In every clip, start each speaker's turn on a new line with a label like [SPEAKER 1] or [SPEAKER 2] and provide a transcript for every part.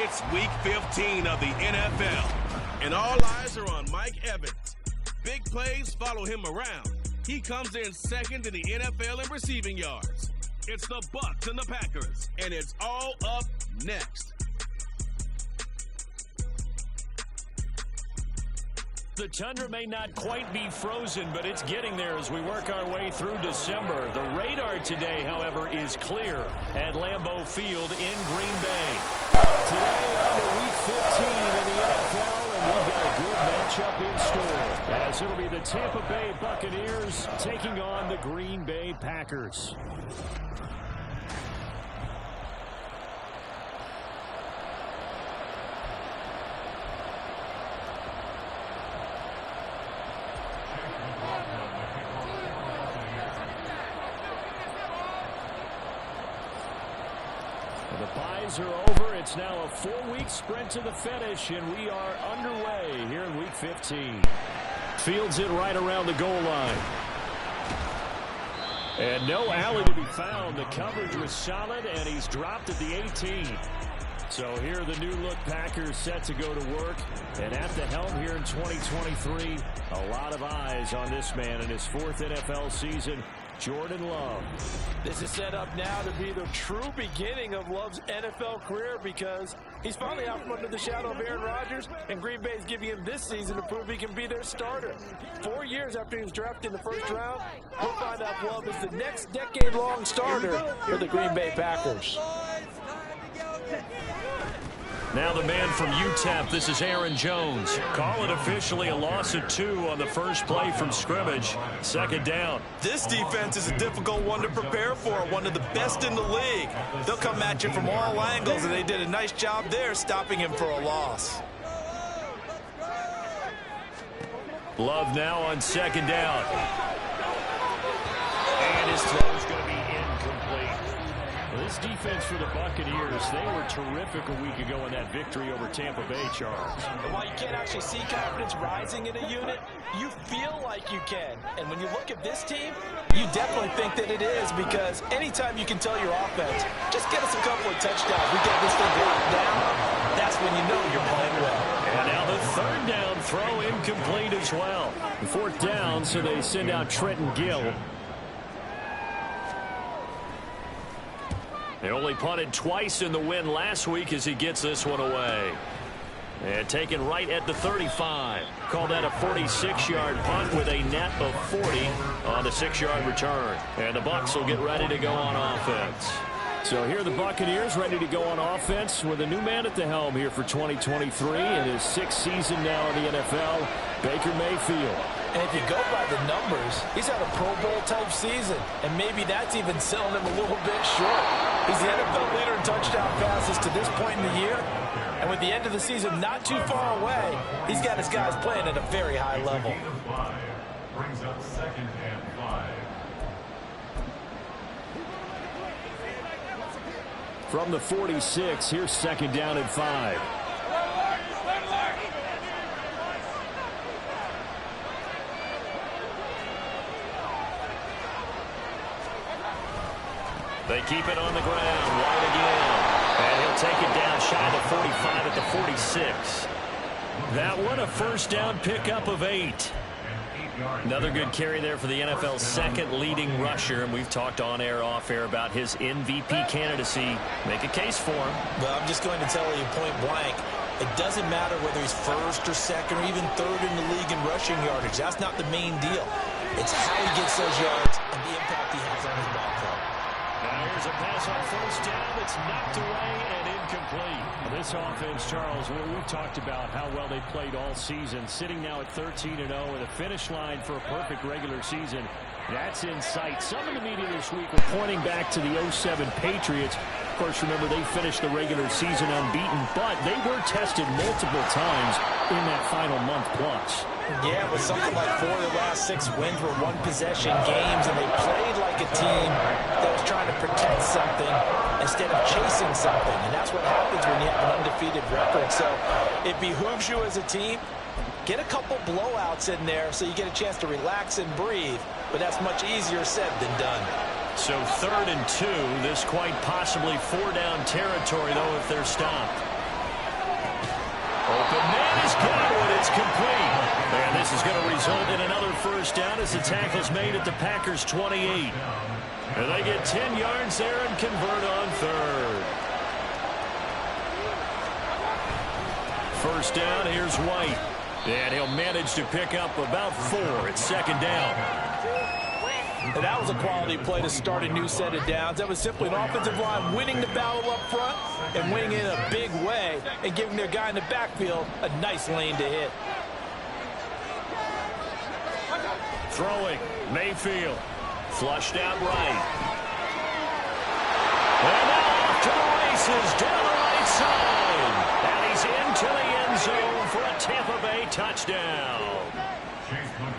[SPEAKER 1] It's Week 15 of the NFL, and all eyes are on Mike Evans. Big plays follow him around. He comes in second in the NFL in receiving yards. It's the Bucs and the Packers, and it's all up next.
[SPEAKER 2] The tundra may not quite be frozen, but it's getting there as we work our way through December. The radar today, however, is clear at Lambeau Field in Green Bay. Today, under Week 15 in the NFL, and we've got a good matchup in store, as it'll be the Tampa Bay Buccaneers taking on the Green Bay Packers. The byes are over. It's now a 4-week sprint to the finish, and we are underway here in Week 15. Fields it right around the goal line. And no alley to be found. The coverage was solid, and he's dropped at the 18. So here are the new-look Packers set to go to work. And at the helm here in 2023, a lot of eyes on this man in his 4th NFL season, Jordan Love.
[SPEAKER 3] This is set up now to be the true beginning of Love's NFL career, because he's finally out from under the shadow of Aaron Rodgers, and Green Bay is giving him this season to prove he can be their starter. 4 years after he was drafted in the first round, we'll find out if Love is the next decade-long starter for the Green Bay Packers.
[SPEAKER 2] Now the man from UTEP, this is Aaron Jones. Call it officially a loss of 2 on the first play from scrimmage. Second down.
[SPEAKER 4] This defense is a difficult one to prepare for, one of the best in the league. They'll come at you from all angles, and they did a nice job there stopping him for a loss.
[SPEAKER 2] Love now on second down. And his throw is going to be incomplete. This defense for the Buccaneers, they were terrific a week ago in that victory over Tampa Bay, Charles.
[SPEAKER 3] And while you can't actually see confidence rising in a unit, you feel like you can. And when you look at this team, you definitely think that it is, because anytime you can tell your offense, just get us a couple of touchdowns, we get this thing locked down, that's when you know you're playing well.
[SPEAKER 2] And now the third down throw incomplete as well. Fourth down, so they send out Trenton Gill. They only punted twice in the win last week as he gets this one away. And taken right at the 35. Call that a 46-yard punt with a net of 40 on the 6-yard return. And the Bucs will get ready to go on offense. So here are the Buccaneers ready to go on offense with a new man at the helm here for 2023 in his 6th season now in the NFL, Baker Mayfield.
[SPEAKER 3] And if you go by the numbers, he's had a Pro Bowl type season, and maybe that's even selling him a little bit short. He's the NFL leader in touchdown passes to this point in the year, and with the end of the season not too far away, he's got his guys playing at a very high level.
[SPEAKER 5] Brings up 2nd and 5.
[SPEAKER 2] From the 46, here's 2nd down and 5. They keep it on the ground, wide again. And he'll take it down shy of the 45 at the 46. That one a first down pickup of 8. Another good carry there for the NFL's 2nd leading rusher. And we've talked on air, off air about his MVP candidacy. Make a case for him.
[SPEAKER 4] Well, I'm just going to tell you point blank, it doesn't matter whether he's 1st or 2nd or even 3rd in the league in rushing yardage. That's not the main deal. It's how he gets those yards and the impact he has on his ball club.
[SPEAKER 2] Now here's a pass on first down that's knocked away and incomplete. This offense, Charles, we've talked about how well they played all season, sitting now at 13-0 with a finish line for a perfect regular season. That's in sight. Some of the media this week were pointing back to the 07 Patriots. Of course, remember, they finished the regular season unbeaten, but they were tested multiple times in that final month plus.
[SPEAKER 3] Yeah, but something like 4 of the last 6 wins were one-possession games, and they played like a team that was trying to protect something instead of chasing something. And that's what happens when you have an undefeated record. So it behooves you as a team, get a couple blowouts in there so you get a chance to relax and breathe. But that's much easier said than done.
[SPEAKER 2] So 3rd and 2, this quite possibly 4-down territory, though, if they're stopped. Open man is gone when it's complete. And this is going to result in another first down as the tackle's made at the Packers' 28. And they get 10 yards there and convert on third. First down, here's White. And he'll manage to pick up about 4 at second down.
[SPEAKER 3] And that was a quality play to start a new set of downs. That was simply an offensive line winning the battle up front and winning it in a big way and giving their guy in the backfield a nice lane to hit.
[SPEAKER 2] Throwing, Mayfield. Flushed out right. And now off to the races down the right side. And he's into the end zone for a Tampa Bay touchdown.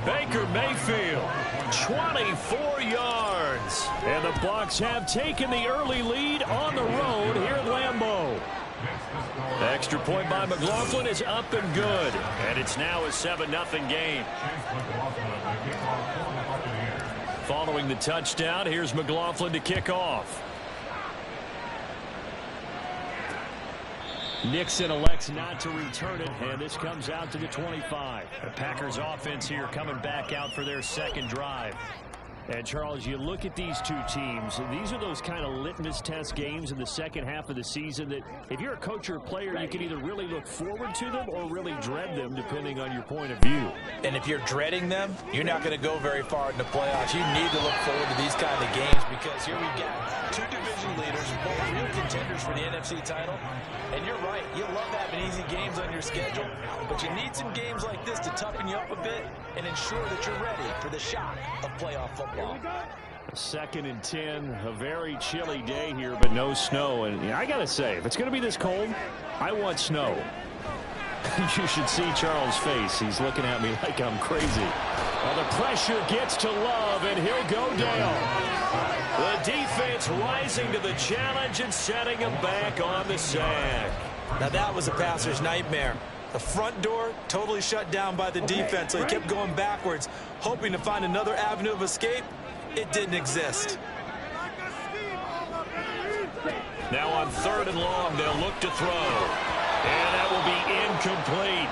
[SPEAKER 2] Baker Mayfield, 24 yards. And the Bucs have taken the early lead on the road here at Lambeau. Extra point by McLaughlin is up and good. And it's now a 7-0 game. Following the touchdown, here's McLaughlin to kick off. Nixon elects not to return it, and this comes out to the 25. The Packers offense here coming back out for their second drive. And, Charles, you look at these two teams, these are those kind of litmus test games in the second half of the season that if you're a coach or a player, you can either really look forward to them or really dread them, depending on your point of view.
[SPEAKER 3] And if you're dreading them, you're not going to go very far in the playoffs. You need to look forward to these kind of games because here we've got two division leaders, both real contenders for the NFC title. And you're right, you love having easy games on your schedule, but you need some games like this to toughen you up a bit and ensure that you're ready for the shock of playoff football.
[SPEAKER 2] 2nd and 10, a very chilly day here, but no snow. And I got to say, if it's going to be this cold, I want snow. You should see Charles' face. He's looking at me like I'm crazy. Well, the pressure gets to Love, and he'll go down. The defense rising to the challenge and setting him back on the sack.
[SPEAKER 3] Now that was a passer's nightmare. The front door totally shut down by the defense, so he kept going backwards, hoping to find another avenue of escape. It didn't exist.
[SPEAKER 2] Now on 3rd and long, they'll look to throw. And that will be incomplete.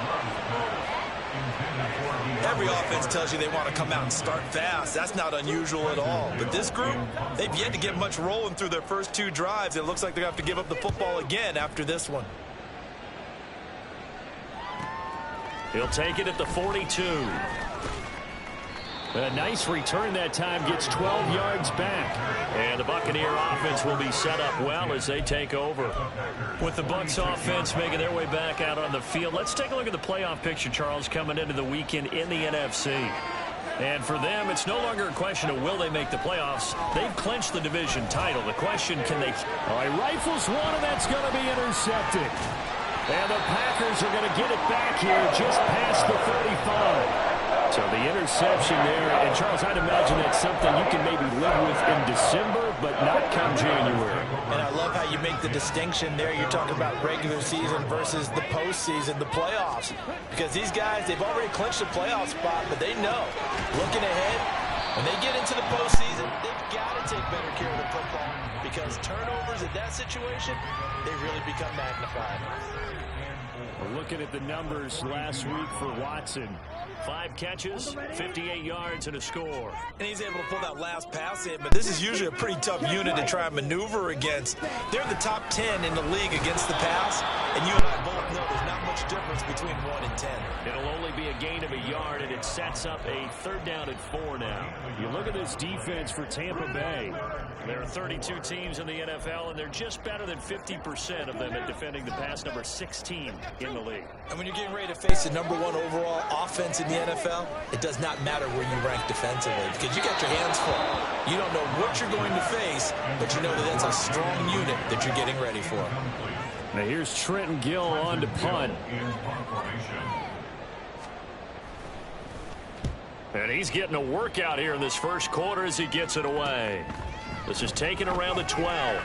[SPEAKER 3] Every offense tells you they want to come out and start fast. That's not unusual at all. But this group, they've yet to get much rolling through their first 2 drives. It looks like they're going to have to give up the football again after this one.
[SPEAKER 2] He'll take it at the 42. A nice return that time, gets 12 yards back. And the Buccaneer offense will be set up well as they take over. With the Bucs offense making their way back out on the field, let's take a look at the playoff picture, Charles, coming into the weekend in the NFC. And for them, it's no longer a question of will they make the playoffs. They've clinched the division title. The question, can they... All right, rifles one, and that's going to be intercepted. And the Packers are going to get it back here just past the 35. So the interception there, and Charles, I'd imagine that's something you can maybe live with in December, but not come January.
[SPEAKER 3] And I love how you make the distinction there. You're talking about regular season versus the postseason, the playoffs. Because these guys, they've already clinched the playoff spot, but they know, looking ahead, when they get into the postseason, they've got to take better care of the football. Because turnovers in that situation, they really become magnified.
[SPEAKER 2] We're looking at the numbers last week for Watson. 5 catches, 58 yards, and a score.
[SPEAKER 3] And he's able to pull that last pass in, but this is usually a pretty tough unit to try and maneuver against. They're the top 10 in the league against the pass, and you and I both know there's not much difference between 1 and 10.
[SPEAKER 2] It'll only be a gain of a yard, and it sets up a 3rd down and 4 now. You look at this defense for Tampa Bay. There are 32 teams in the NFL, and they're just better than 50% of them at defending the pass, number 16 in the league.
[SPEAKER 3] And when you're getting ready to face the #1 overall offense in the NFL, it does not matter where you rank defensively because you got your hands full. You don't know what you're going to face, but you know that that's a strong unit that you're getting ready for.
[SPEAKER 2] Now here's Trenton Gill on to punt. And he's getting a workout here in this first quarter as he gets it away. This is taken around the 12.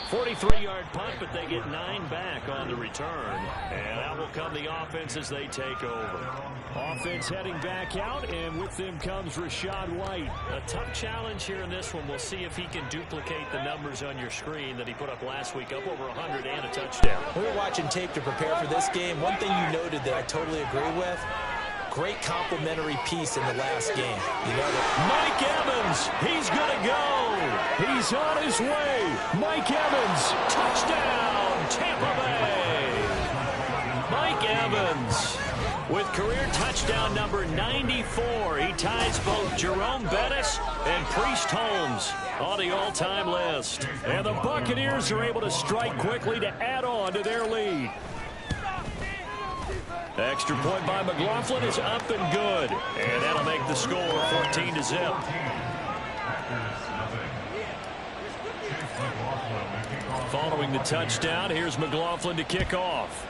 [SPEAKER 2] 43-yard punt, but they get 9 back on the return. And out will come the offense as they take over. Offense heading back out, and with them comes Rachaad White.
[SPEAKER 6] A tough challenge here in this one. We'll see if he can duplicate the numbers on your screen that he put up last week, up over 100 and a touchdown.
[SPEAKER 4] We were watching tape to prepare for this game. One thing you noted that I totally agree with, great complimentary piece in the last game. You know that
[SPEAKER 2] Mike Evans, he's going to go. He's on his way. Mike Evans, touchdown, Tampa Bay. Mike Evans with career touchdown number 94. He ties both Jerome Bettis and Priest Holmes on the all-time list. And the Buccaneers are able to strike quickly to add on to their lead. Extra point by McLaughlin is up and good. And that'll make the score 14-0. Following the touchdown, here's McLaughlin to kick off.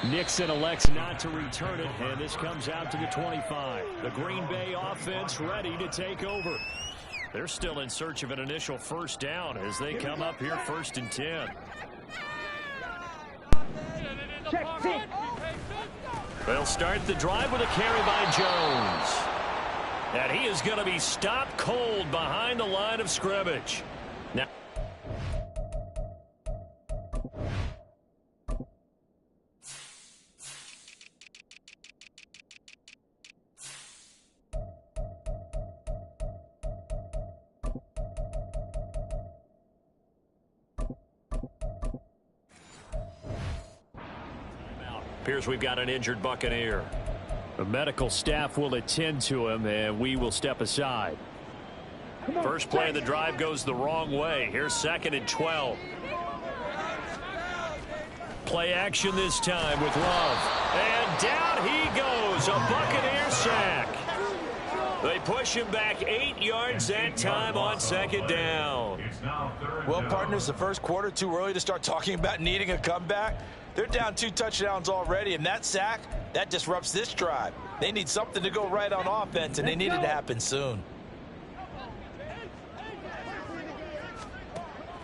[SPEAKER 2] Nixon elects not to return it, and this comes out to the 25. The Green Bay offense ready to take over. They're still in search of an initial first down as they come up here 1st and 10. They'll start the drive with a carry by Jones. And he is going to be stopped cold behind the line of scrimmage. Now, appears we've got an injured Buccaneer. The medical staff will attend to him, and we will step aside. First play of the drive goes the wrong way. Here's 2nd and 12. Play action this time with Love. And down he goes. A Buccaneer sack. They push him back 8 yards that time on 2nd down.
[SPEAKER 4] Well, partners, the first quarter, too early to start talking about needing a comeback. They're down 2 touchdowns already, and that sack, that disrupts this drive. They need something to go right on offense, and they need it to happen soon.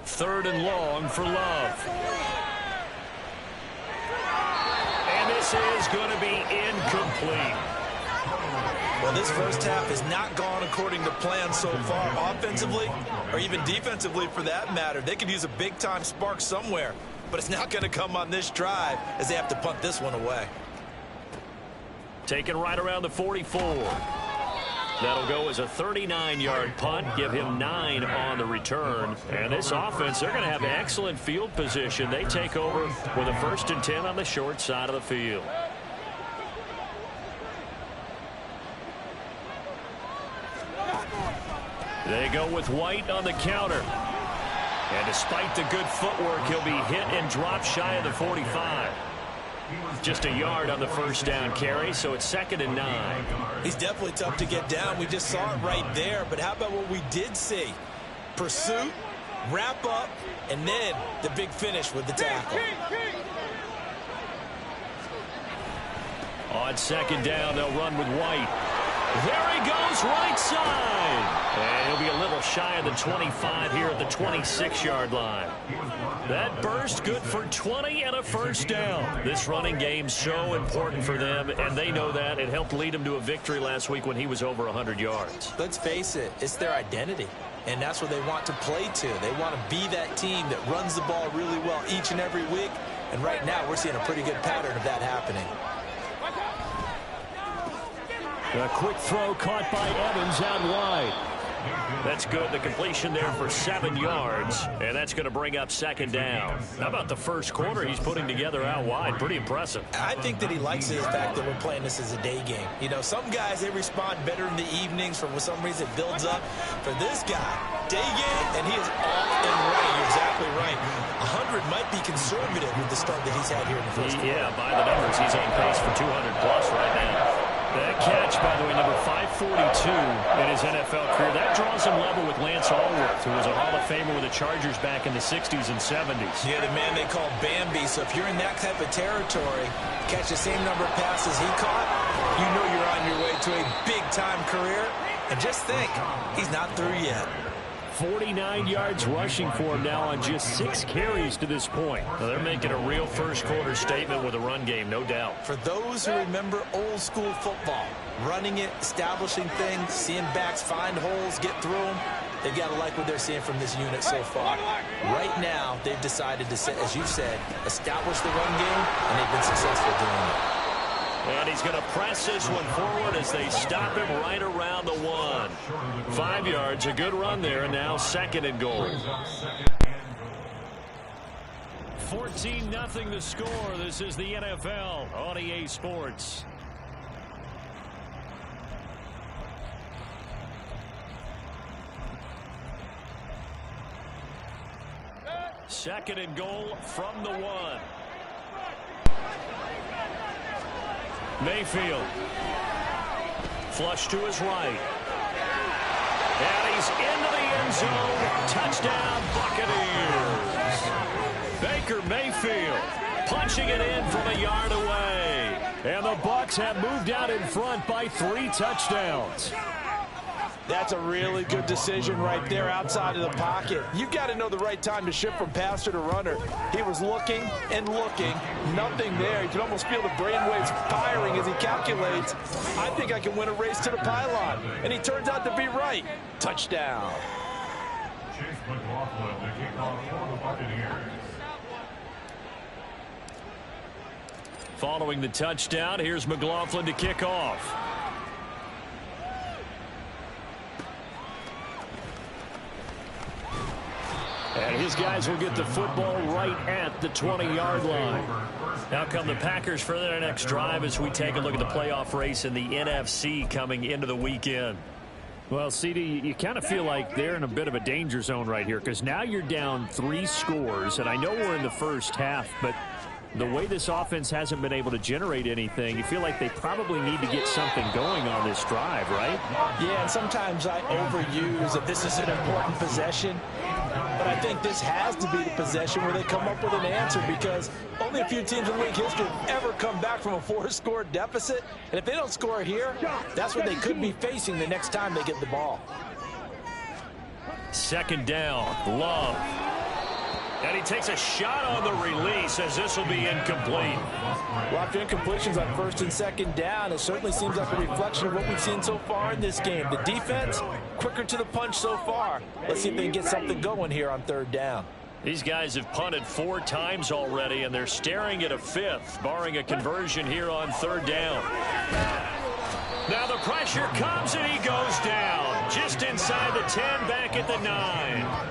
[SPEAKER 2] 3rd and long for Love. And this is going to be incomplete.
[SPEAKER 4] Well, this first half has not gone according to plan so far, offensively or even defensively for that matter. They could use a big-time spark somewhere, but it's not going to come on this drive as they have to punt this one away.
[SPEAKER 2] Taken right around the 44. That'll go as a 39-yard punt, give him 9 on the return. And this offense, they're going to have excellent field position. They take over with a 1st and 10 on the short side of the field. They go with White on the counter. And despite the good footwork, he'll be hit and dropped shy of the 45. Just a yard on the first down carry, so it's 2nd and 9.
[SPEAKER 4] He's definitely tough to get down. We just saw it right there. But how about what we did see? Pursuit, wrap up, and then the big finish with the tackle.
[SPEAKER 2] On 2nd down, they'll run with White. There he goes, right side. And he'll be a little shy of the 25 here at the 26-yard line. That burst good for 20 and a first down. This running game's so important for them, and they know that. It helped lead them to a victory last week when he was over 100 yards.
[SPEAKER 4] Let's face it, it's their identity, and that's what they want to play to. They want to be that team that runs the ball really well each and every week, and right now we're seeing a pretty good pattern of that happening.
[SPEAKER 2] A quick throw caught by Evans out wide. That's good. The completion there for 7 yards, and that's going to bring up 2nd down. How about the first quarter he's putting together out wide? Pretty impressive.
[SPEAKER 4] I think that he likes the fact that we're playing this as a day game. You know, some guys, they respond better in the evenings. For some reason, it builds up. For this guy, day game, and he is off and running. You're exactly right. 100 might be conservative with the start that he's had here in the first quarter.
[SPEAKER 2] Yeah, by the numbers, he's on pace for 200-plus right now. That catch, by the way, number 542 in his NFL career. That draws him level with Lance Allworth, who was a Hall of Famer with the Chargers back in the 60s and 70s.
[SPEAKER 4] Yeah, the man they call Bambi. So if you're in that type of territory, catch the same number of passes he caught, you know you're on your way to a big-time career. And just think, he's not through yet.
[SPEAKER 2] 49 yards rushing for him now on just 6 carries to this point.
[SPEAKER 6] Well, they're making a real first-quarter statement with a run game, no doubt.
[SPEAKER 4] For those who remember old-school football, running it, establishing things, seeing backs find holes, get through them, they've got to like what they're seeing from this unit so far. Right now, they've decided to, as you said, establish the run game, and they've been successful doing it.
[SPEAKER 6] And he's going to press this one forward as they stop him right around the 1. 5 yards, a good run there, and now 2nd and goal. 14-0 the score. This is the NFL on EA Sports. Second and goal from the 1. Mayfield. Flush to his right. And he's into the end zone. Touchdown, Buccaneers. Baker Mayfield punching it in from a yard away. And the Bucs have moved out in front by 3 touchdowns.
[SPEAKER 3] That's a really good decision right there outside of the pocket. You've got to know the right time to shift from passer to runner. He was looking and looking. Nothing there. You can almost feel the brainwaves firing as he calculates. I think I can win a race to the pylon. And he turns out to be right. Touchdown.
[SPEAKER 5] Chase McLaughlin to kick off for the Buccaneers.
[SPEAKER 6] Following the touchdown, here's McLaughlin to kick off. And his guys will get the football right at the 20-yard line. Now come the Packers for their next drive as we take a look at the playoff race in the NFC coming into the weekend.
[SPEAKER 2] Well, CD, you kind of feel like they're in a bit of a danger zone right here because now you're down 3 scores, and I know we're in the first half, but the way this offense hasn't been able to generate anything, you feel like they probably need to get something going on this drive, right?
[SPEAKER 3] Yeah, and sometimes I overuse that this is an important possession. But I think this has to be the possession where they come up with an answer because only a few teams in league history have ever come back from a 4-score deficit. And if they don't score here, that's what they could be facing the next time they get the ball.
[SPEAKER 6] Second down, Love. And he takes a shot on the release as this will be incomplete.
[SPEAKER 3] Well, after incompletions on 1st and 2nd down, it certainly seems like a reflection of what we've seen so far in this game. The defense, quicker to the punch so far. Let's see if they can get something going here on 3rd down.
[SPEAKER 6] These guys have punted 4 times already, and they're staring at a 5th, barring a conversion here on 3rd down. Now the pressure comes, and he goes down. Just inside the 10, back at the 9.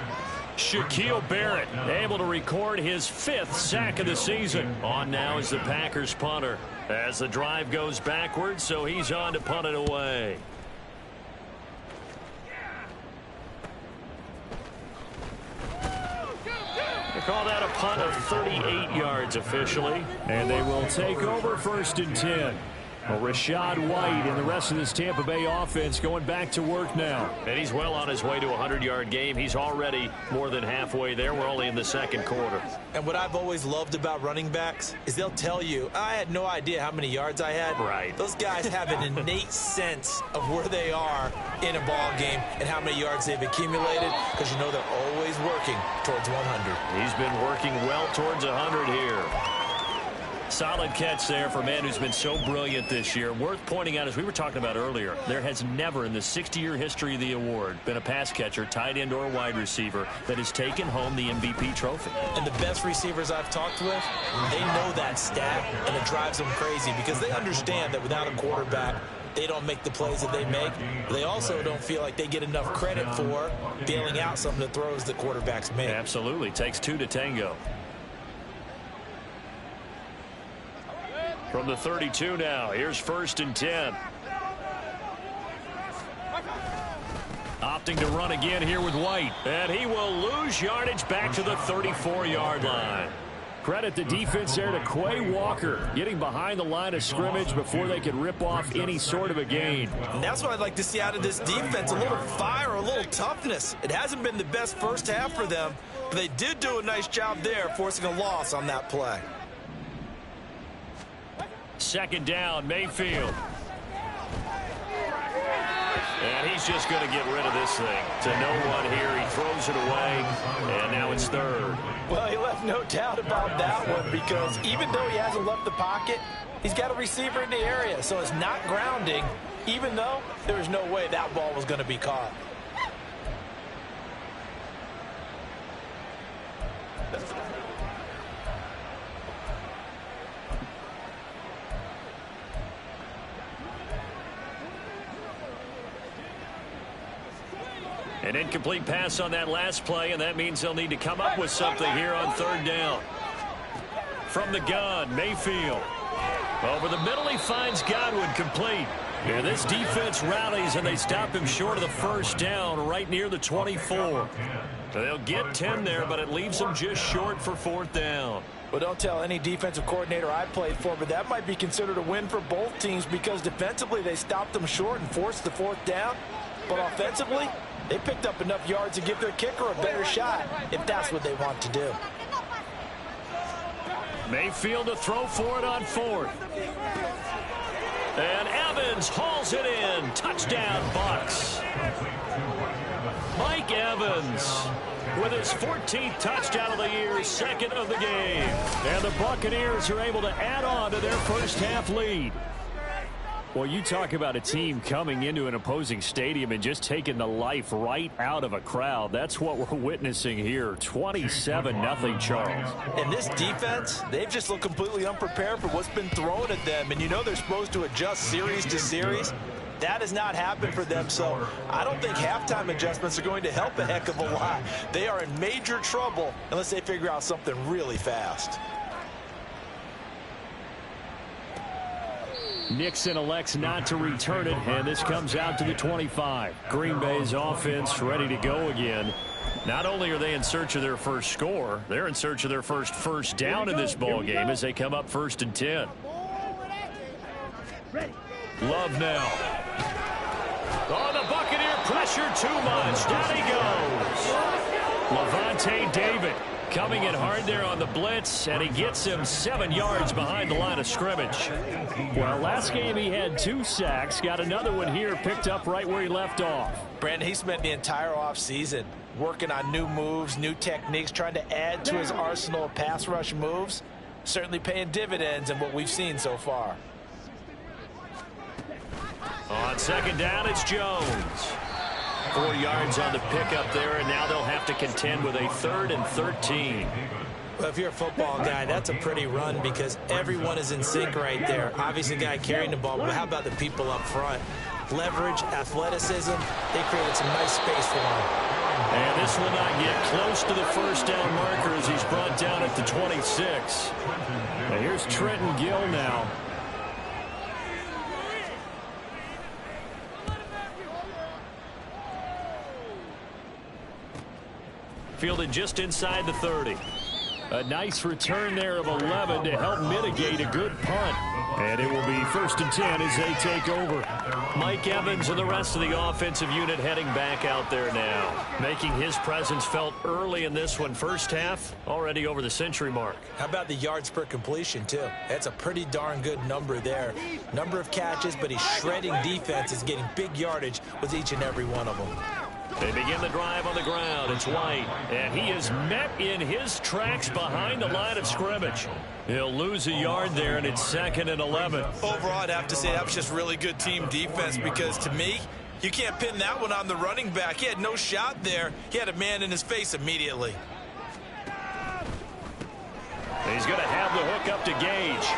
[SPEAKER 6] Shaquille Barrett able to record his 5th sack of the season. On now is the Packers punter as the drive goes backwards, so he's on to punt it away. They call that a punt of 38 yards officially.
[SPEAKER 2] And they will take over 1st and 10. Well, Rachaad White and the rest of this Tampa Bay offense going back to work now.
[SPEAKER 6] And he's well on his way to a 100-yard game. He's already more than halfway there. We're only in the 2nd quarter.
[SPEAKER 4] And what I've always loved about running backs is they'll tell you, I had no idea how many yards I had.
[SPEAKER 6] Right.
[SPEAKER 4] Those guys have an innate sense of where they are in a ball game and how many yards they've accumulated because you know they're always working towards 100.
[SPEAKER 6] He's been working well towards 100 here. Solid catch there for a man who's been so brilliant this year. Worth pointing out, as we were talking about earlier, there has never in the 60-year history of the award been a pass catcher, tight end, or wide receiver that has taken home the MVP trophy.
[SPEAKER 4] And the best receivers I've talked with, they know that stat, and it drives them crazy because they understand that without a quarterback, they don't make the plays that they make. They also don't feel like they get enough credit for bailing out some of the throws that quarterbacks make.
[SPEAKER 6] Absolutely. Takes 2 to tango. From the 32 now, here's 1st and 10. Opting to run again here with White. And he will lose yardage back to the 34-yard line.
[SPEAKER 2] Credit the defense there to Quay Walker, getting behind the line of scrimmage before they could rip off any sort of a gain.
[SPEAKER 4] And that's what I'd like to see out of this defense, a little fire, a little toughness. It hasn't been the best first half for them, but they did do a nice job there, forcing a loss on that play.
[SPEAKER 6] 2nd down, Mayfield. And he's just going to get rid of this thing. To no one here. He throws it away, and now it's third.
[SPEAKER 3] Well, he left no doubt about that one because even though he hasn't left the pocket, he's got a receiver in the area, so it's not grounding, even though there was no way that ball was going to be caught.
[SPEAKER 6] An incomplete pass on that last play, and that means they'll need to come up with something here on third down. From the gun, Mayfield. Over the middle, he finds Godwin complete. And this defense rallies, and they stop him short of the first down right near the 24. They'll get 10 there, but it leaves them just short for fourth down.
[SPEAKER 3] Well, don't tell any defensive coordinator I played for, but that might be considered a win for both teams because defensively they stopped them short and forced the fourth down. But offensively, they picked up enough yards to give their kicker a better shot if that's what they want to do.
[SPEAKER 6] Mayfield to throw for it on fourth. And Evans hauls it in. Touchdown, Bucs. Mike Evans with his 14th touchdown of the year, second of the game. And the Buccaneers are able to add on to their first half lead. Well, you talk about a team coming into an opposing stadium and just taking the life right out of a crowd. That's what we're witnessing here. 27-0, Charles.
[SPEAKER 3] And this defense, they've just looked completely unprepared for what's been thrown at them. And you know they're supposed to adjust series to series. That has not happened for them, so I don't think halftime adjustments are going to help a heck of a lot. They are in major trouble unless they figure out something really fast.
[SPEAKER 2] Nixon elects not to return it, and this comes out to the 25. Green Bay's offense ready to go again.
[SPEAKER 6] Not only are they in search of their first score, they're in search of their first down in this ball game as they come up 1st and 10. Love now. Oh, the Buccaneer pressure too much. Down he goes. Levante David coming in hard there on the blitz, and he gets him 7 yards behind the line of scrimmage.
[SPEAKER 2] Well, last game he had 2 sacks. Got another one here picked up right where he left off.
[SPEAKER 3] Brandon, he spent the entire offseason working on new moves, new techniques, trying to add to his arsenal of pass rush moves. Certainly paying dividends in what we've seen so far.
[SPEAKER 6] On second down, it's Jones. 4 yards on the pickup there, and now they'll have to contend with a 3rd and 13.
[SPEAKER 4] Well, if you're a football guy, that's a pretty run because everyone is in sync right there. Obviously, the guy carrying the ball, but how about the people up front? Leverage, athleticism, they created some nice space for him.
[SPEAKER 6] And this will not get close to the first down marker as he's brought down at the 26.
[SPEAKER 2] Now here's Trenton Gill now.
[SPEAKER 6] Fielded just inside the 30.
[SPEAKER 2] A nice return there of 11 to help mitigate a good punt. And it will be 1st and 10 as they take over.
[SPEAKER 6] Mike Evans and the rest of the offensive unit heading back out there now, making his presence felt early in this one. First half, already over the century mark.
[SPEAKER 4] How about the yards per completion, too? That's a pretty darn good number there. Number of catches, but he's shredding defenses, getting big yardage with each and every one of them.
[SPEAKER 6] They begin the drive on the ground. It's White, and he is met in his tracks behind the line of scrimmage. He'll lose a yard there, and it's 2nd and 11.
[SPEAKER 3] Overall, I'd have to say that was just really good team defense because, to me, you can't pin that one on the running back. He had no shot there. He had a man in his face immediately.
[SPEAKER 6] He's going to have the hook up to Gage.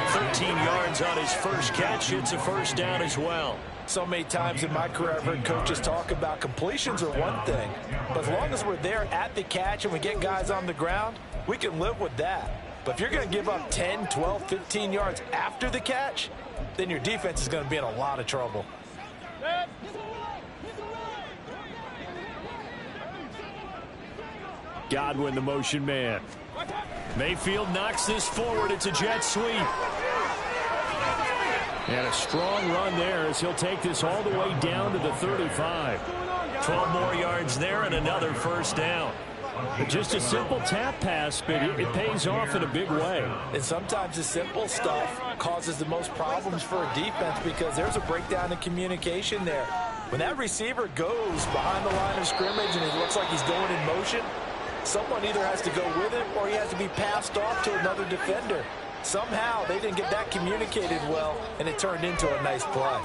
[SPEAKER 6] 13 yards on his first catch. It's a first down as well.
[SPEAKER 3] So many times in my career I've heard coaches talk about completions are one thing, but as long as we're there at the catch and we get guys on the ground, we can live with that. But if you're going to give up 10, 12, 15 yards after the catch, then your defense is going to be in a lot of trouble.
[SPEAKER 2] Godwin, the motion man.
[SPEAKER 6] Mayfield knocks this forward. It's a jet sweep.
[SPEAKER 2] And a strong run there as he'll take this all the way down to the 35.
[SPEAKER 6] 12 more yards there and another first down.
[SPEAKER 2] Just a simple tap pass, but it pays off in a big way.
[SPEAKER 3] And sometimes the simple stuff causes the most problems for a defense because there's a breakdown in communication there. When that receiver goes behind the line of scrimmage and it looks like he's going in motion, someone either has to go with him or he has to be passed off to another defender. Somehow they didn't get that communicated well, and it turned into a nice play.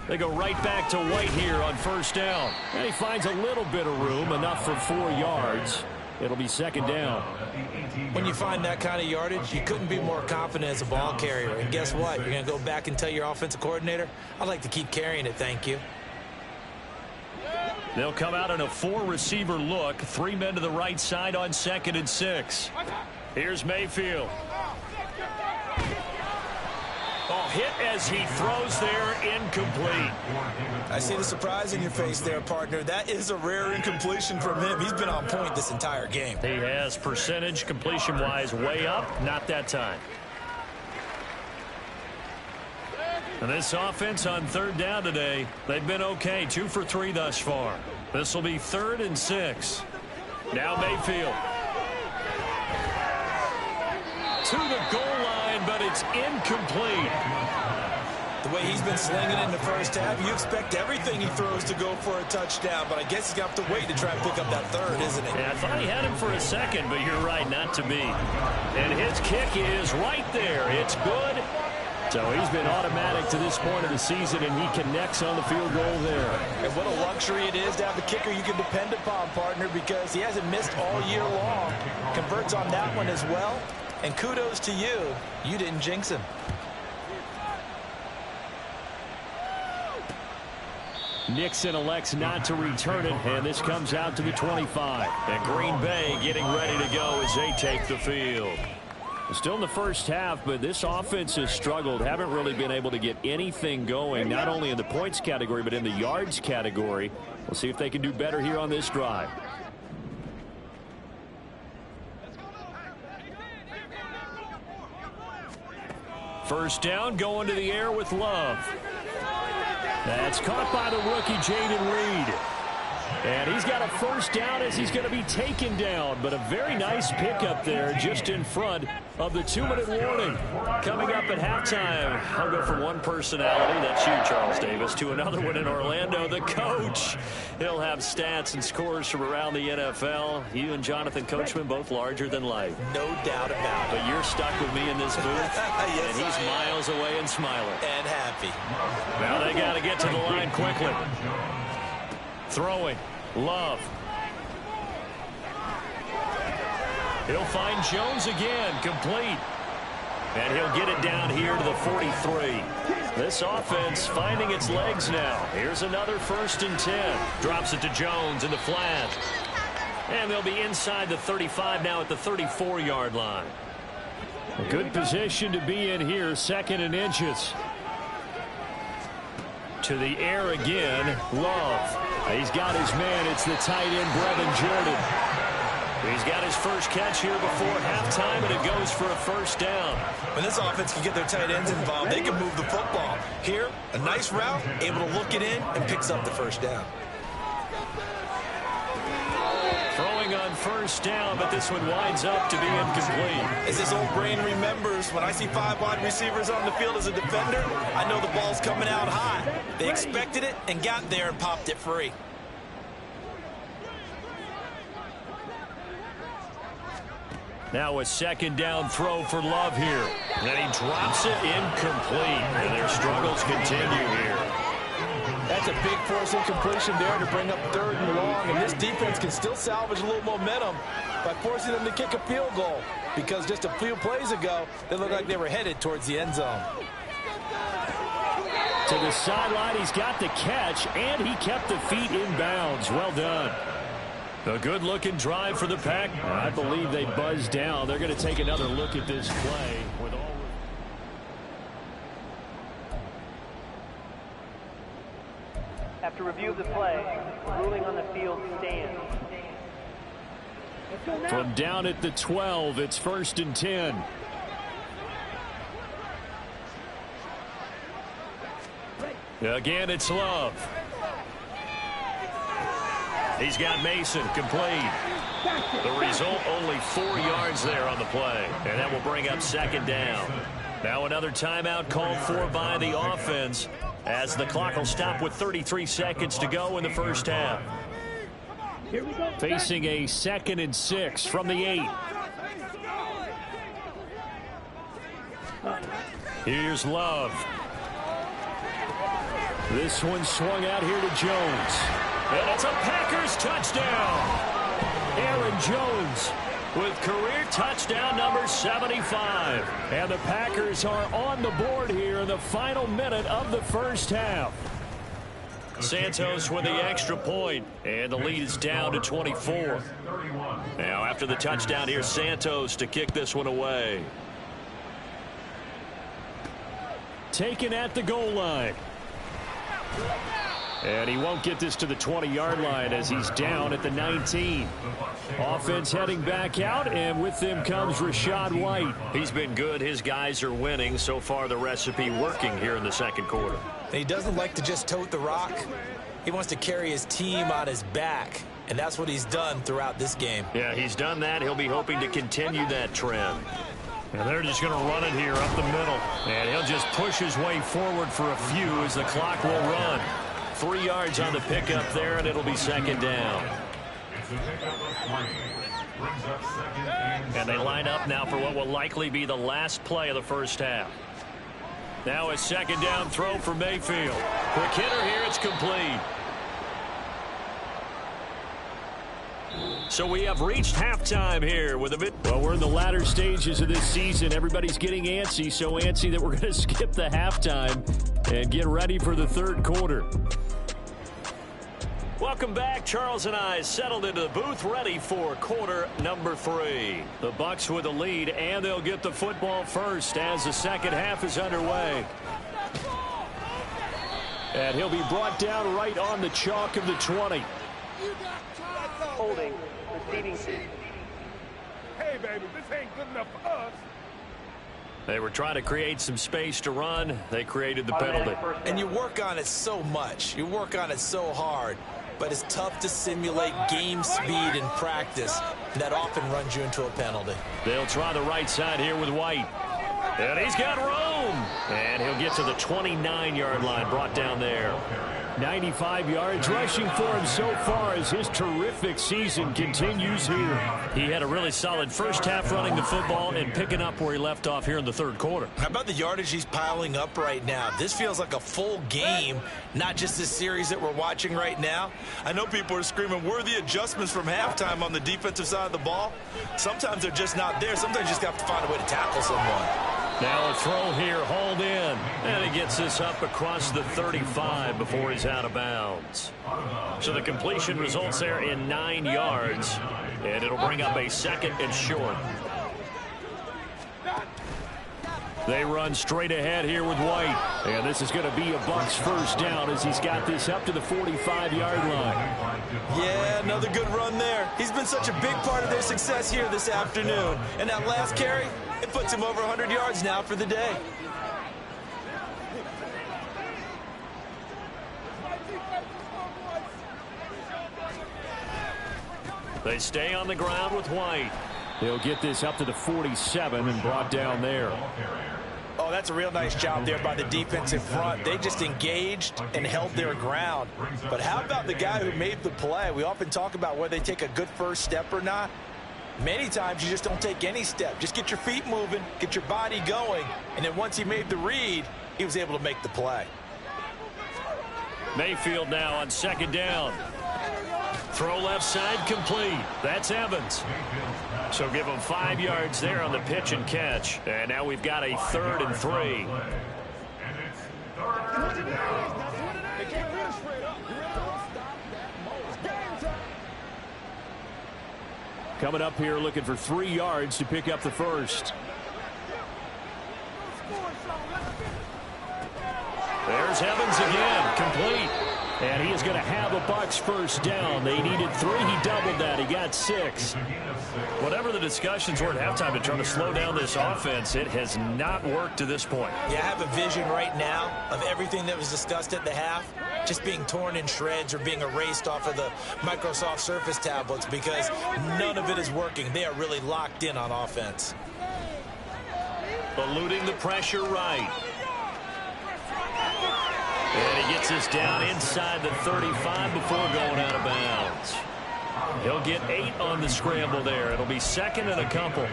[SPEAKER 6] They go right back to White here on first down.
[SPEAKER 2] And he finds a little bit of room, enough for 4 yards. It'll be second down.
[SPEAKER 3] When you find that kind of yardage, you couldn't be more confident as a ball carrier. And guess what? You're going to go back and tell your offensive coordinator, I'd like to keep carrying it, thank you.
[SPEAKER 6] They'll come out in a 4-receiver look. 3 men to the right side on 2nd and 6. Here's Mayfield. Oh, hit as he throws there, incomplete.
[SPEAKER 3] I see the surprise in your face there, partner. That is a rare incompletion from him. He's been on point this entire game.
[SPEAKER 6] He has percentage completion-wise way up, not that time. And this offense on 3rd down today, they've been okay, 2 for 3 thus far. This will be 3rd and 6. Now Mayfield. To the goal line, but it's incomplete.
[SPEAKER 3] The way he's been slinging in the first half, you expect everything he throws to go for a touchdown, but I guess he's going to have to wait to try and pick up that 3rd, isn't he?
[SPEAKER 6] Yeah, I thought he had him for a second, but you're right, not to be. And his kick is right there. It's good.
[SPEAKER 2] So he's been automatic to this point of the season, and he connects on the field goal there.
[SPEAKER 3] And what a luxury it is to have a kicker you can depend upon, partner, because he hasn't missed all year long. Converts on that one as well. And kudos to you. You didn't jinx him.
[SPEAKER 2] Nixon elects not to return it, and this comes out to the 25.
[SPEAKER 6] And Green Bay getting ready to go as they take the field.
[SPEAKER 2] Still in the first half, but this offense has struggled. Haven't really been able to get anything going, not only in the points category, but in the yards category. We'll see if they can do better here on this drive.
[SPEAKER 6] First down, going to the air with Love.
[SPEAKER 2] That's caught by the rookie, Jayden Reed. And he's got a first down as he's going to be taken down. But a very nice pickup there just in front of the 2-minute warning.
[SPEAKER 6] Coming up at halftime, I'll go from one personality, that's you, Charles Davis, to another one in Orlando, the coach. He'll have stats and scores from around the NFL. You and Jonathan Coachman, both larger than life.
[SPEAKER 3] No doubt about it.
[SPEAKER 6] But you're stuck with me in this booth,
[SPEAKER 3] yes,
[SPEAKER 6] and he's miles away and smiling.
[SPEAKER 3] And happy.
[SPEAKER 6] Now they got to get to the line quickly. Throwing. Love. He'll find Jones again, complete. And he'll get it down here to the 43. This offense finding its legs now. Here's another 1st and 10. Drops it to Jones in the flat. And they'll be inside the 35 now at the 34-yard line.
[SPEAKER 2] A good position to be in here, 2nd and inches.
[SPEAKER 6] To the air again, Love.
[SPEAKER 2] He's got his man. It's the tight end, Brevin Jordan.
[SPEAKER 6] He's got his first catch here before halftime, and it goes for a first down.
[SPEAKER 3] When this offense can get their tight ends involved, they can move the football. Here, a nice route, able to look it in, and picks up the first down.
[SPEAKER 6] Throwing on first down, but this one winds up to be incomplete.
[SPEAKER 3] As his old brain remembers, when I see 5 wide receivers on the field as a defender, I know the ball's coming out high. They expected it and got there and popped it free.
[SPEAKER 6] Now a 2nd down throw for Love here. And he drops it incomplete. And their struggles continue here.
[SPEAKER 3] That's a big force incompletion there to bring up 3rd and long. And this defense can still salvage a little momentum by forcing them to kick a field goal. Because just a few plays ago, they looked like they were headed towards the end zone.
[SPEAKER 2] To the sideline, he's got the catch, and he kept the feet in bounds. Well done.
[SPEAKER 6] A good-looking drive for the Pack.
[SPEAKER 2] I believe they buzzed down. They're going to take another look at this play with all.
[SPEAKER 7] After review of the play, ruling on the field stands.
[SPEAKER 2] From down at the 12, it's 1st and 10. Again, it's Love. He's got Mason complete. The result, only 4 yards there on the play. And that will bring up 2nd down. Now another timeout called for by the offense as the clock will stop with 33 seconds to go in the first half. Facing a 2nd and 6 from the 8. Here's Love. This one swung out here to Jones. And it's a Packers touchdown. Aaron Jones with career touchdown number 75. And the Packers are on the board here in the final minute of the first half. Santos with the extra point, and the lead is down to 24. Now after the touchdown, here's Santos to kick this one away. Taken at the goal line. And he won't get this to the 20-yard line as he's down at the 19. Offense heading back out, and with them comes Rachaad White. He's been good. His guys are winning. So far, the recipe working here in the second quarter.
[SPEAKER 3] And he doesn't like to just tote the rock. He wants to carry his team on his back, and that's what he's done throughout this game.
[SPEAKER 6] Yeah, he's done that. He'll be hoping to continue that trend. And they're just going to run it here up the middle. And he'll just push his way forward for a few as the clock will run. 3 yards on the pickup there, and it'll be 2nd down. And they line up now for what will likely be the last play of the first half. Now a 2nd down throw for Mayfield. Quick hitter here, it's complete. So we have reached halftime here with a bit. Well, we're in the latter stages of this season. Everybody's getting antsy, so antsy that we're going to skip the halftime and get ready for the third quarter. Welcome back. Charles and I settled into the booth, ready for quarter number 3. The Bucs with the lead, and they'll get the football first as the second half is underway. And he'll be brought down right on the chalk of the 20.
[SPEAKER 7] Holding, receiving team.
[SPEAKER 5] Hey, baby, this ain't good enough for us.
[SPEAKER 6] They were trying to create some space to run. They created the penalty.
[SPEAKER 3] And you work on it so much. You work on it so hard. But it's tough to simulate game speed in practice. And that often runs you into a penalty.
[SPEAKER 6] They'll try the right side here with White. And he's got room. And he'll get to the 29-yard line, brought down there. 95 yards rushing for him so far as his terrific season continues here. He had a really solid first half running the football and picking up where he left off here in the third quarter.
[SPEAKER 3] How about the yardage he's piling up right now? This feels like a full game, not just this series that we're watching right now. I know people are screaming, where are the adjustments from halftime on the defensive side of the ball? Sometimes they're just not there. Sometimes you just have to find a way to tackle someone.
[SPEAKER 6] Now a throw here, hauled in. And he gets this up across the 35 before he's out of bounds. So the completion results there in 9 yards. And it'll bring up a 2nd and short. They run straight ahead here with White. And this is going to be a Bucs first down as he's got this up to the 45-yard line.
[SPEAKER 3] Yeah, another good run there. He's been such a big part of their success here this afternoon. And that last carry, it puts him over 100 yards now for the day.
[SPEAKER 6] They stay on the ground with White.
[SPEAKER 2] They'll get this up to the 47 and brought down there.
[SPEAKER 3] Oh, that's a real nice job there by the defensive front. They just engaged and held their ground. But how about the guy who made the play? We often talk about whether they take a good first step or not. Many times you just don't take any step. Just get your feet moving, get your body going, and then once he made the read, he was able to make the play.
[SPEAKER 6] Mayfield now on 2nd down. Throw left side complete. That's Evans. So give him 5 yards there on the pitch and catch. And now we've got a 3rd and 3.
[SPEAKER 2] Coming up here looking for 3 yards to pick up the first.
[SPEAKER 6] There's Evans again, complete.
[SPEAKER 2] And he is going to have a Bucs first down. They needed 3. He doubled that. He got 6.
[SPEAKER 6] Whatever the discussions were at halftime to try to slow down this offense, it has not worked to this point.
[SPEAKER 4] Yeah, I have a vision right now of everything that was discussed at the half just being torn in shreds or being erased off of the Microsoft Surface tablets because none of it is working. They are really locked in on offense.
[SPEAKER 6] Eluding the pressure right. And he gets us down inside the 35 before going out of bounds. He'll get 8 on the scramble there. It'll be second and a couple.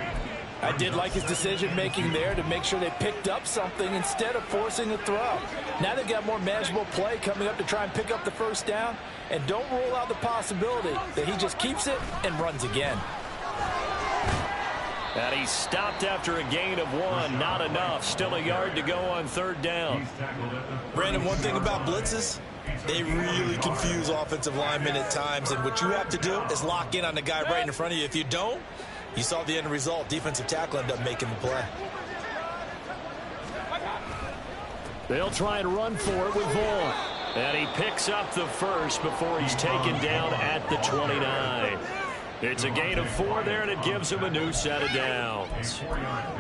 [SPEAKER 3] I did like his decision-making there to make sure they picked up something instead of forcing a throw. Now they've got more manageable play coming up to try and pick up the first down. And don't rule out the possibility that he just keeps it and runs again.
[SPEAKER 6] And he stopped after a gain of 1. Not enough. Still a yard to go on third down.
[SPEAKER 4] Brandon, one thing about blitzes, they really confuse offensive linemen at times. And what you have to do is lock in on the guy right in front of you. If you don't, you saw the end result. Defensive tackle ended up making the play.
[SPEAKER 2] They'll try and run for it with Vaughn.
[SPEAKER 6] And he picks up the first before he's taken down at the 29. It's a gain of 4 there, and it gives him a new set of downs.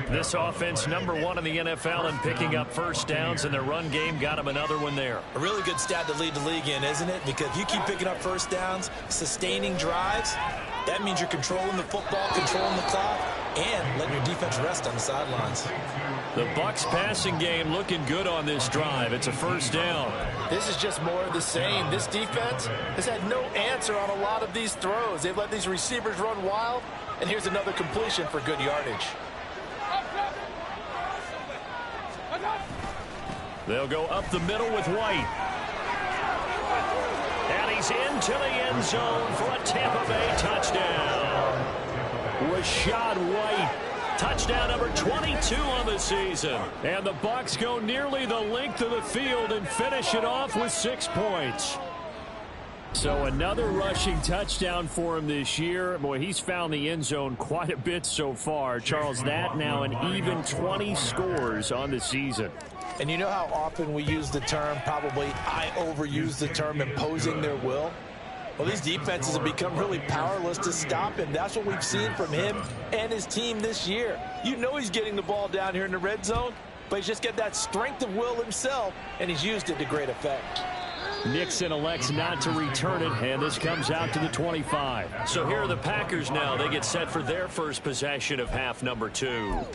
[SPEAKER 6] This offense, number 1 in the NFL in picking up first downs, and their run game got him another one there.
[SPEAKER 4] A really good stat to lead the league in, isn't it? Because if you keep picking up first downs, sustaining drives, that means you're controlling the football, controlling the clock, and letting your defense rest on the sidelines.
[SPEAKER 6] The Bucs passing game looking good on this drive. It's a first down.
[SPEAKER 3] This is just more of the same. This defense has had no answer on a lot of these throws. They've let these receivers run wild, and here's another completion for good yardage.
[SPEAKER 6] They'll go up the middle with White. And he's into the end zone for a Tampa Bay touchdown. Rachaad White. Touchdown number 22 on the season. And the Bucs go nearly the length of the field and finish it off with 6 points.
[SPEAKER 2] So another rushing touchdown for him this year. Boy, he's found the end zone quite a bit so far. Charles, that now an even 20 scores on the season.
[SPEAKER 3] And you know how often we use the term, probably I overuse the term, imposing their will? Well, these defenses have become really powerless to stop him. That's what we've seen from him and his team this year. You know he's getting the ball down here in the red zone, but he's just got that strength of will himself, and he's used it to great effect.
[SPEAKER 2] Nixon elects not to return it, and this comes out to the 25.
[SPEAKER 6] So here are the Packers now. They get set for their first possession of half number 2.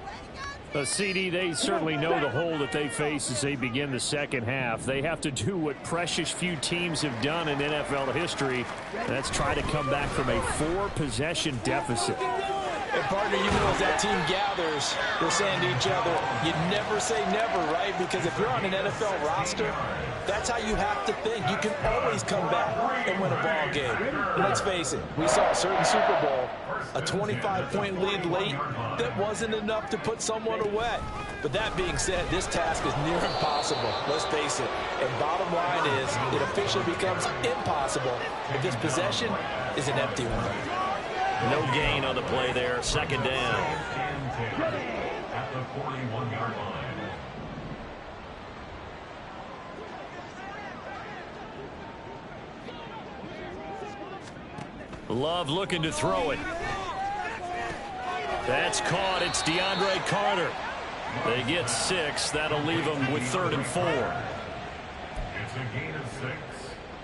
[SPEAKER 2] CD, they certainly know the hole that they face as they begin the second half. They have to do what precious few teams have done in NFL history. That's try to come back from a 4-possession deficit.
[SPEAKER 3] And partner, you know, as that team gathers, they're saying to each other, you never say never, right? Because if you're on an NFL roster, that's how you have to think. You can always come back and win a ball game. And let's face it, we saw a certain Super Bowl, a 25-point lead late that wasn't enough to put someone away. But that being said, this task is near impossible. Let's face it. And bottom line is, it officially becomes impossible if this possession is an empty one.
[SPEAKER 6] No gain on the play there. Second down.
[SPEAKER 5] At the 41-yard line.
[SPEAKER 6] Love looking to throw it. That's caught. It's DeAndre Carter. They get 6. That'll leave them with 3rd and 4.
[SPEAKER 5] It's a gain of 6.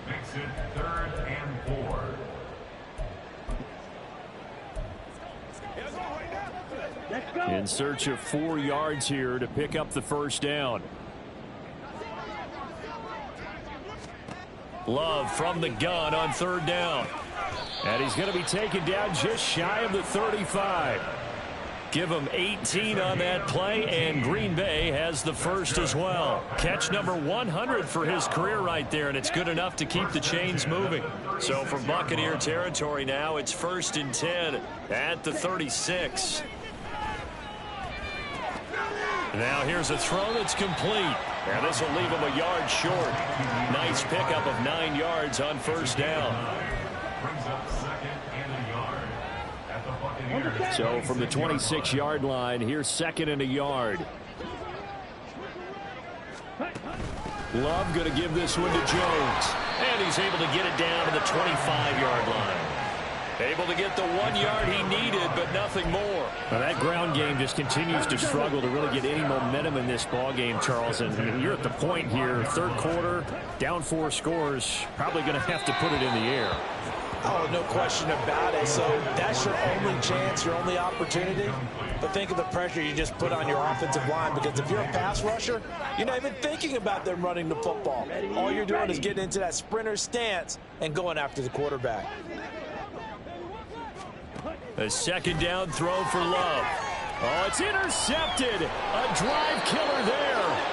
[SPEAKER 5] Makes it 3rd and 4.
[SPEAKER 2] In search of 4 yards here to pick up the first down.
[SPEAKER 6] Love from the gun on 3rd down.
[SPEAKER 2] And he's going to be taken down just shy of the 35.
[SPEAKER 6] Give him 18 on that play, and Green Bay has the first as well. Catch number 100 for his career right there, and it's good enough to keep the chains moving. So from Buccaneer territory now, it's 1st and 10 at the 36. Now here's a throw that's complete. And this will leave him a yard short. Nice pickup of 9 yards on 1st down.
[SPEAKER 5] Brings up 2nd and a yard at the Buccaneers.
[SPEAKER 2] So from the 26-yard line, here's 2nd and a yard. Love going to give this one to Jones.
[SPEAKER 6] And he's able to get it down to the 25-yard line. Able to get the 1 yard he needed, but nothing more.
[SPEAKER 2] Well, that ground game just continues to struggle to really get any momentum in this ball game, Charles. And you're at the point here, third quarter, down 4 scores, probably going to have to put it in the air.
[SPEAKER 3] Oh, no question about it. So that's your only chance, your only opportunity. But think of the pressure you just put on your offensive line, because if you're a pass rusher, you're not even thinking about them running the football. All you're doing is getting into that sprinter stance and going after the quarterback.
[SPEAKER 6] A second down throw for Love.
[SPEAKER 2] Oh, it's intercepted. A drive killer there.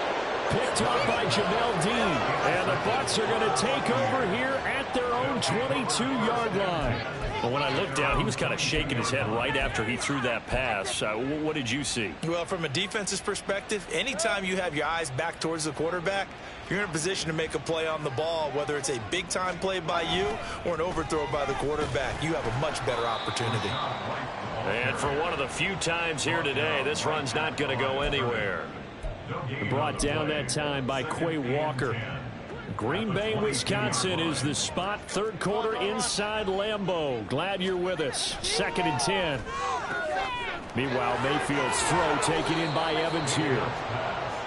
[SPEAKER 2] Picked up by Jamel Dean. And the Bucs are going to take over here at their own 22-yard line.
[SPEAKER 6] Well, when I looked down, he was kind of shaking his head right after he threw that pass. What did you see?
[SPEAKER 4] Well, from a defense's perspective, anytime you have your eyes back towards the quarterback, you're in a position to make a play on the ball, whether it's a big-time play by you or an overthrow by the quarterback. You have a much better opportunity.
[SPEAKER 6] And for one of the few times here today, this run's not going to go anywhere.
[SPEAKER 2] Brought down that time by Quay Walker. Green Bay, Wisconsin is the spot. Third quarter inside Lambeau. Glad you're with us. 2nd and 10. Meanwhile, Mayfield's throw taken in by Evans here.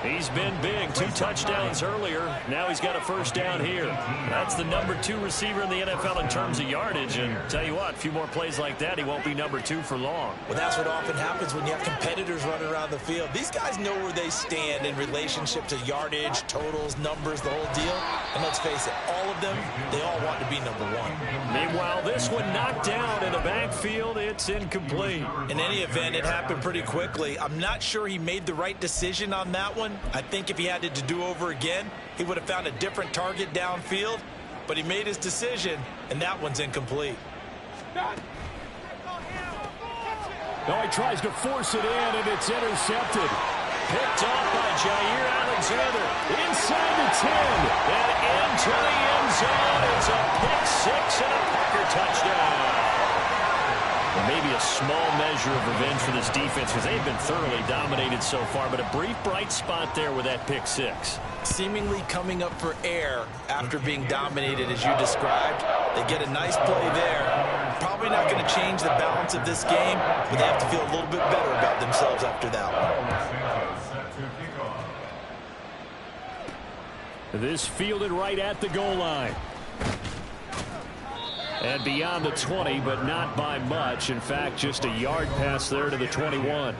[SPEAKER 6] He's been big. 2 touchdowns earlier. Now he's got a first down here. That's the number 2 receiver in the NFL in terms of yardage. And tell you what, a few more plays like that, he won't be number 2 for long.
[SPEAKER 4] Well, that's what often happens when you have competitors running around the field. These guys know where they stand in relationship to yardage, totals, numbers, the whole deal. And let's face it, all of them, they all want to be number 1.
[SPEAKER 6] Meanwhile, this one knocked down in the backfield. It's incomplete.
[SPEAKER 4] In any event, it happened pretty quickly. I'm not sure he made the right decision on that one. I think if he had to do over again, he would have found a different target downfield. But he made his decision, and that one's incomplete.
[SPEAKER 2] Now he tries to force it in, and it's intercepted.
[SPEAKER 6] Picked off by Jair Alexander. Inside the 10. And into the end zone. It's a pick 6 and a Packer touchdown. Maybe a small measure of revenge for this defense, because they've been thoroughly dominated so far, but a brief bright spot there with that pick 6.
[SPEAKER 4] Seemingly coming up for air after being dominated as you described. They get a nice play there. Probably not going to change the balance of this game, but they have to feel a little bit better about themselves after that one.
[SPEAKER 2] This fielded right at the goal line. And beyond the 20, but not by much. In fact, just a yard pass there to the 21.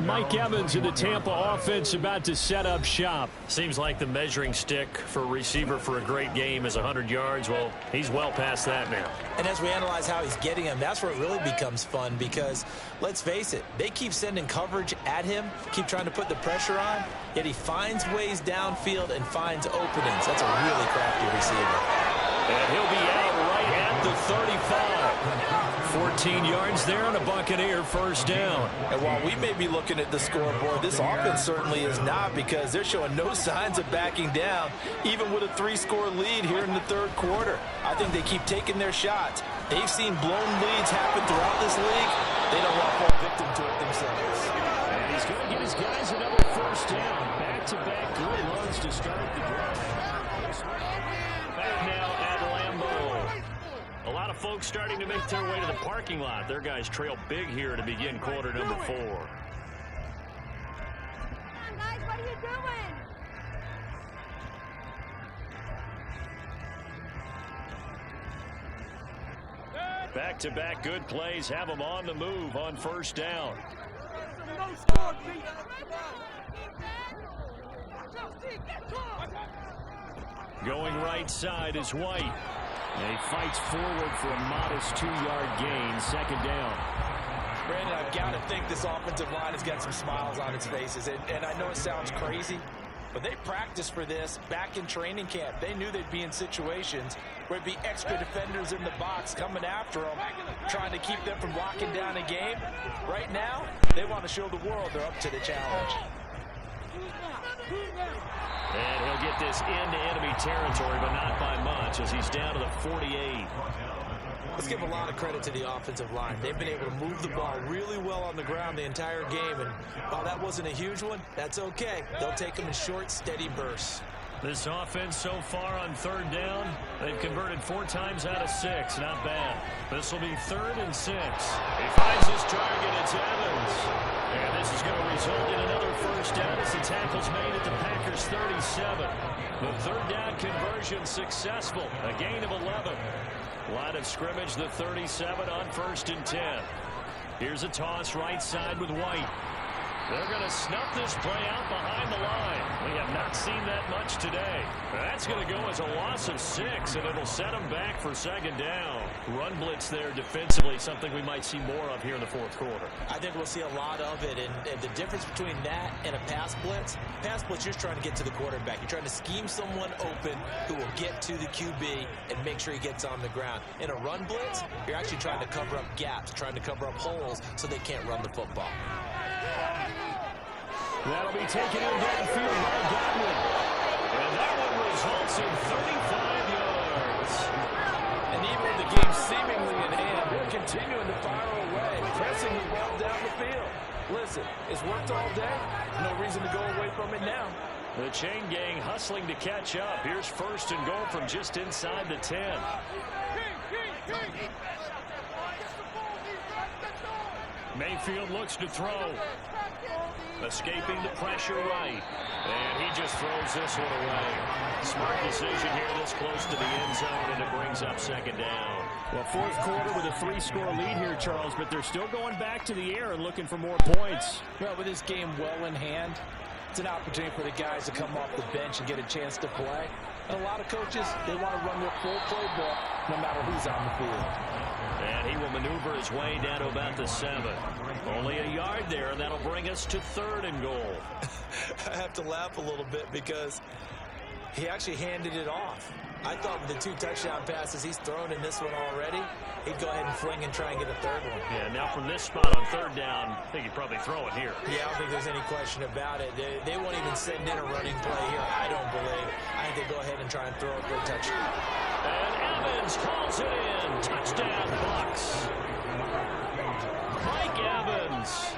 [SPEAKER 2] Mike Evans in the Tampa offense about to set up shop.
[SPEAKER 6] Seems like the measuring stick for a receiver for a great game is 100 yards. Well, he's well past that now.
[SPEAKER 4] And as we analyze how he's getting them, that's where it really becomes fun, because let's face it, they keep sending coverage at him, keep trying to put the pressure on, yet he finds ways downfield and finds openings. That's a really crafty receiver.
[SPEAKER 6] And he'll be out right at the 35. 14 yards there and a Buccaneer first down.
[SPEAKER 4] And while we may be looking at the scoreboard, this offense certainly is not, because they're showing no signs of backing down, even with a 3-score lead here in the third quarter. I think they keep taking their shots. They've seen blown leads happen throughout this league. They don't want to fall victim to it themselves.
[SPEAKER 2] And he's going to get his guys another first down. Back-to-back good runs to start the drive. Back now at Lambeau.
[SPEAKER 6] A lot of folks starting to make their way to the parking lot. Their guys trail big here to begin quarter number 4.
[SPEAKER 8] Guys, what are you doing?
[SPEAKER 6] Back-to-back good plays have them on the move on first down. Going right side is White.
[SPEAKER 2] And he fights forward for a modest 2-yard gain. Second down.
[SPEAKER 3] Brandon, I've got to think this offensive line has got some smiles on its faces. And I know it sounds crazy, but they practiced for this back in training camp. They knew they'd be in situations where there'd be extra defenders in the box coming after them, trying to keep them from locking down a game. Right now, they want to show the world they're up to the challenge.
[SPEAKER 6] And he'll get this into enemy territory, but not by much, as he's down to the 48.
[SPEAKER 3] Let's give a lot of credit to the offensive line. They've been able to move the ball really well on the ground the entire game. And while that wasn't a huge one, that's okay. They'll take them in short, steady bursts.
[SPEAKER 6] This offense so far on third down, they've converted 4 times out of 6. Not bad. This will be 3rd and 6. He finds his target. It's Evans. And this is going to result in another first down as the tackle's made at the Packers 37. The third down conversion successful. A gain of 11. Line of scrimmage, the 37 on 1st and 10. Here's a toss right side with White. They're going to snuff this play out behind the line. We have not seen that much today. That's going to go as a loss of 6, and it'll set them back for 2nd down. Run blitz there defensively, something we might see more of here in the 4th quarter.
[SPEAKER 3] I think we'll see a lot of it, and the difference between that and a pass blitz, you're trying to get to the quarterback. You're trying to scheme someone open who will get to the QB and make sure he gets on the ground. In a run blitz, you're actually trying to cover up gaps, trying to cover up holes so they can't run the football.
[SPEAKER 2] That'll be taken in downfield by Godwin. And that one results in 35 yards.
[SPEAKER 9] And even with the game seemingly in hand, they're continuing to fire away, pressing the ball down the field. Listen, it's worked all day. No reason to go away from it now.
[SPEAKER 2] The chain gang hustling to catch up. Here's 1st and goal from just inside the 10. Mayfield looks to throw. Escaping the pressure right. And he just throws this one away. Smart decision here this close to the end zone, and it brings up 2nd down.
[SPEAKER 10] Well, 4th quarter with a 3-score lead here, Charles, but they're still going back to the air and looking for more points.
[SPEAKER 9] Well, with this game well in hand, it's an opportunity for the guys to come off the bench and get a chance to play. And a lot of coaches, they want to run their full playbook no matter who's on the field.
[SPEAKER 2] And he will maneuver his way down to about the 7. Only a yard there, and that'll bring us to 3rd and goal.
[SPEAKER 3] I have to laugh a little bit because he actually handed it off. I thought with the 2 touchdown passes he's thrown in this one already, he'd go ahead and fling and try and get a 3rd one.
[SPEAKER 2] Yeah, now from this spot on 3rd down, I think he'd probably throw it here.
[SPEAKER 3] Yeah, I don't think there's any question about it. They won't even send in a running play here, I don't believe. I think they go ahead and try and throw it for a touchdown.
[SPEAKER 2] And Evans calls it in. Touchdown, Bucs. Mike Evans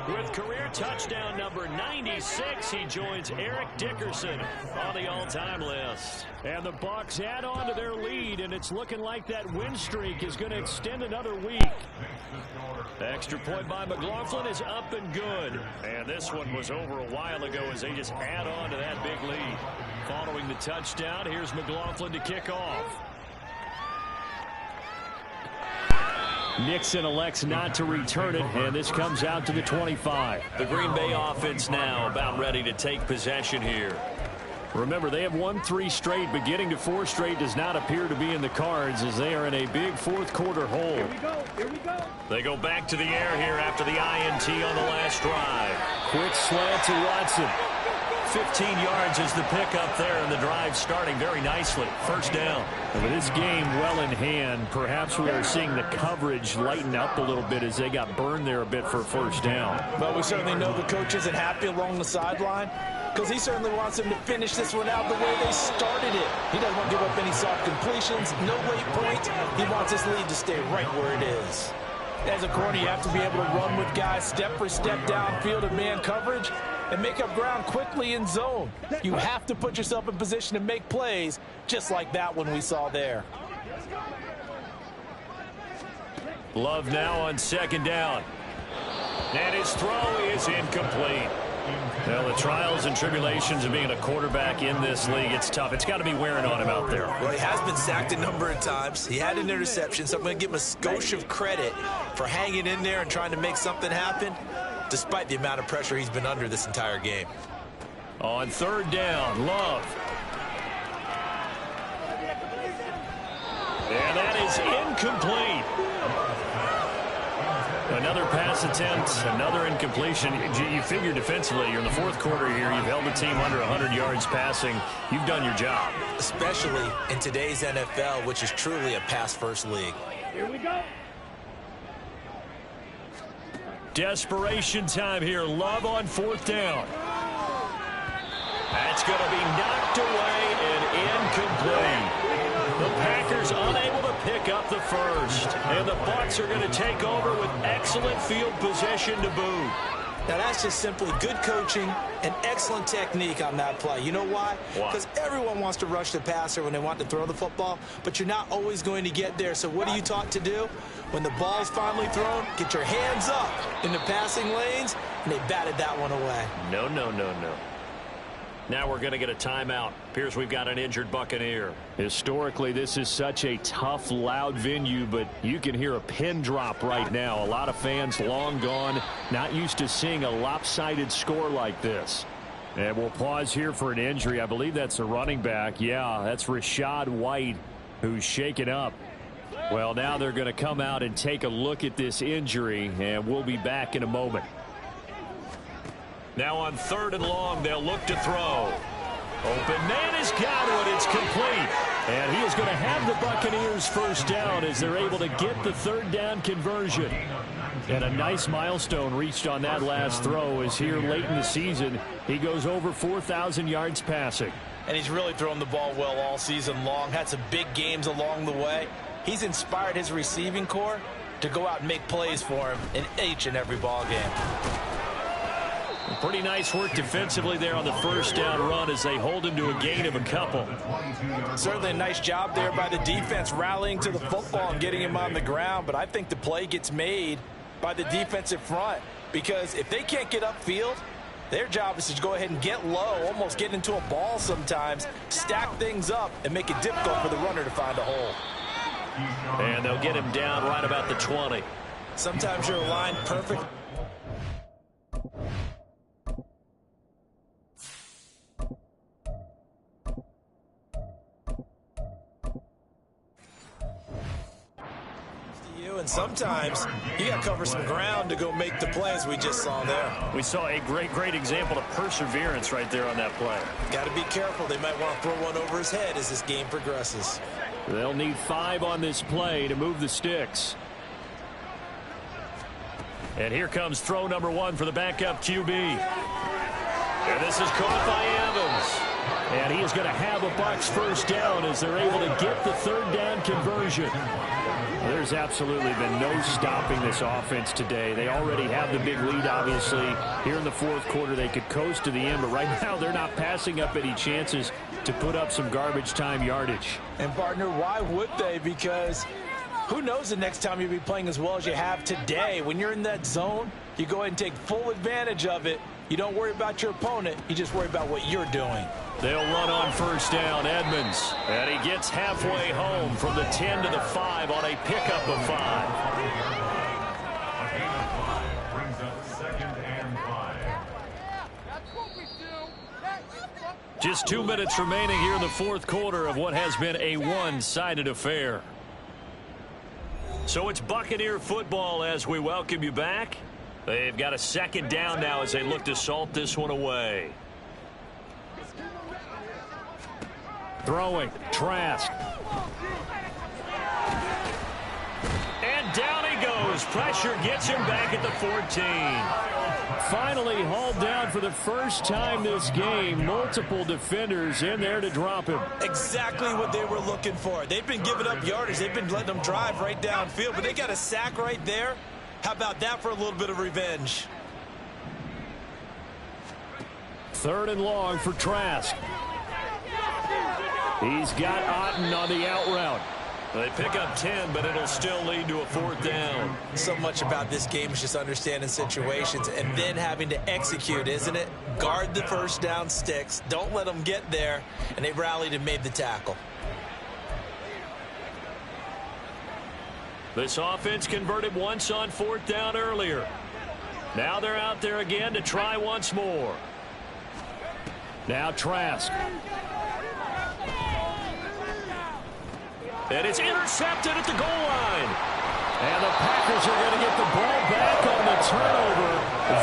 [SPEAKER 2] with career touchdown number 96. He joins Eric Dickerson on the all-time list. And the Bucs add on to their lead, and it's looking like that win streak is going to extend another week. Extra point by McLaughlin is up and good. And this one was over a while ago as they just add on to that big lead. Following the touchdown, here's McLaughlin to kick off. Nixon elects not to return it, and this comes out to the 25.
[SPEAKER 6] The Green Bay offense now about ready to take possession here.
[SPEAKER 2] Remember, they have won 3 straight, but getting to 4 straight does not appear to be in the cards as they are in a big 4th quarter hole.
[SPEAKER 10] Here we go. Here we go.
[SPEAKER 6] They go back to the air here after the INT on the last drive.
[SPEAKER 2] Quick slant to Watson.
[SPEAKER 6] 15 yards is the pickup there, and the drive starting very nicely. 1st down.
[SPEAKER 2] And with this game well in hand, perhaps we are seeing the coverage lighten up a little bit as they got burned there a bit for 1st down.
[SPEAKER 9] But we certainly know the coach isn't happy along the sideline because he certainly wants them to finish this one out the way they started it. He doesn't want to give up any soft completions, no late points. He wants his lead to stay right where it is. As a corner, you have to be able to run with guys step for step downfield in man coverage and make up ground quickly in zone. You have to put yourself in position to make plays just like that one we saw there.
[SPEAKER 6] Love now on 2nd down. And his throw is incomplete. Well, the trials and tribulations of being a quarterback in this league, it's tough. It's got to be wearing on him out there.
[SPEAKER 3] Well, he has been sacked a number of times. He had an interception, so I'm going to give him a skosh of credit for hanging in there and trying to make something happen, despite the amount of pressure he's been under this entire game.
[SPEAKER 6] On 3rd down, Love. And that is incomplete. Another pass attempt, another incompletion. You figure defensively, you're in the 4th quarter here. You've held the team under 100 yards passing. You've done your job.
[SPEAKER 3] Especially in today's NFL, which is truly a pass-first league.
[SPEAKER 10] Here we go.
[SPEAKER 6] Desperation time here. Love on 4th down. That's going to be knocked away and incomplete. The Packers unable to pick up the first. And the Bucs are going to take over with excellent field possession to boot.
[SPEAKER 9] Now, that's just simply good coaching and excellent technique on that play. You know why? Because everyone wants to rush the passer when they want to throw the football, but you're not always going to get there. So what are you taught to do? When the ball's finally thrown, get your hands up in the passing lanes, and they batted that one away.
[SPEAKER 6] No, no, no, no. Now we're going to get a timeout. Appears we've got an injured Buccaneer.
[SPEAKER 2] Historically, this is such a tough, loud venue, but you can hear a pin drop right now. A lot of fans long gone, not used to seeing a lopsided score like this. And we'll pause here for an injury. I believe that's a running back. Yeah, that's Rachaad White, who's shaken up. Well, now they're going to come out and take a look at this injury, and we'll be back in a moment.
[SPEAKER 6] Now on 3rd and long, they'll look to throw. Open man has got it. It's complete.
[SPEAKER 2] And he is going to have the Buccaneers first down as they're able to get the 3rd down conversion. And a nice milestone reached on that last throw as here late in the season, he goes over 4,000 yards passing.
[SPEAKER 9] And he's really thrown the ball well all season long. Had some big games along the way. He's inspired his receiving corps to go out and make plays for him in each and every ball game.
[SPEAKER 6] Pretty nice work defensively there on the 1st down run as they hold him to a gain of a couple.
[SPEAKER 9] Certainly a nice job there by the defense rallying to the football and getting him on the ground, but I think the play gets made by the defensive front because if they can't get upfield, their job is to go ahead and get low, almost get into a ball sometimes, stack things up, and make it difficult for the runner to find a hole.
[SPEAKER 6] And they'll get him down right about the 20.
[SPEAKER 9] Sometimes you're aligned perfect. And sometimes you got to cover some ground to go make the plays we just saw there.
[SPEAKER 6] We saw a great example of perseverance right there on that play.
[SPEAKER 9] Got to be careful. They might want to throw one over his head as this game progresses.
[SPEAKER 2] They'll need 5 on this play to move the sticks.
[SPEAKER 6] And here comes throw number 1 for the backup QB. And this is caught by Evans.
[SPEAKER 2] And he is going to have a Bucs first down as they're able to get the 3rd down conversion. There's absolutely been no stopping this offense today. They already have the big lead, obviously. Here in the 4th quarter, they could coast to the end, but right now they're not passing up any chances to put up some garbage time yardage.
[SPEAKER 9] And, partner, why would they? Because who knows the next time you'll be playing as well as you have today. When you're in that zone, you go ahead and take full advantage of it. You don't worry about your opponent. You just worry about what you're doing.
[SPEAKER 6] They'll run on 1st down, Edmonds. And he gets halfway home from the 10 to the 5 on a pickup of 5.
[SPEAKER 5] Brings up 2nd and 5.
[SPEAKER 6] Just 2 minutes remaining here in the 4th quarter of what has been a one-sided affair. So it's Buccaneer football as we welcome you back. They've got a 2nd down now as they look to salt this one away.
[SPEAKER 2] Throwing, Trask.
[SPEAKER 6] And down he goes. Pressure gets him back at the 14.
[SPEAKER 2] Finally hauled down for the first time this game. Multiple defenders in there to drop him.
[SPEAKER 9] Exactly what they were looking for. They've been giving up yardage. They've been letting them drive right downfield, but they got a sack right there. How about that for a little bit of revenge?
[SPEAKER 2] 3rd and long for Trask. He's got Otten on the out route.
[SPEAKER 6] They pick up 10, but it'll still lead to a 4th down.
[SPEAKER 9] So much about this game is just understanding situations and then having to execute, isn't it? Guard the 1st down sticks. Don't let them get there. And they rallied and made the tackle.
[SPEAKER 6] This offense converted once on 4th down earlier. Now they're out there again to try once more.
[SPEAKER 2] Now Trask.
[SPEAKER 6] And it's intercepted at the goal line.
[SPEAKER 2] And the Packers are going to get the ball back on the turnover.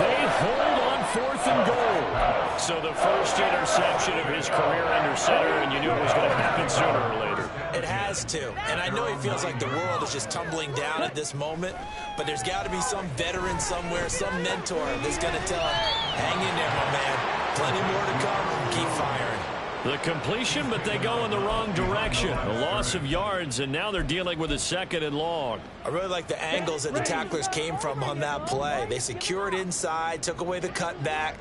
[SPEAKER 2] They hold on 4th and goal.
[SPEAKER 6] So the first interception of his career under center, and you knew it was going to happen sooner or later.
[SPEAKER 9] It has to. And I know he feels like the world is just tumbling down at this moment, but there's got to be some veteran somewhere, some mentor that's going to tell him, hang in there, my man. Plenty more to come. Keep firing.
[SPEAKER 6] The completion, but they go in the wrong direction. A loss of yards, and now they're dealing with a 2nd and long.
[SPEAKER 4] I really like the angles that the tacklers came from on that play. They secured inside, took away the cutback.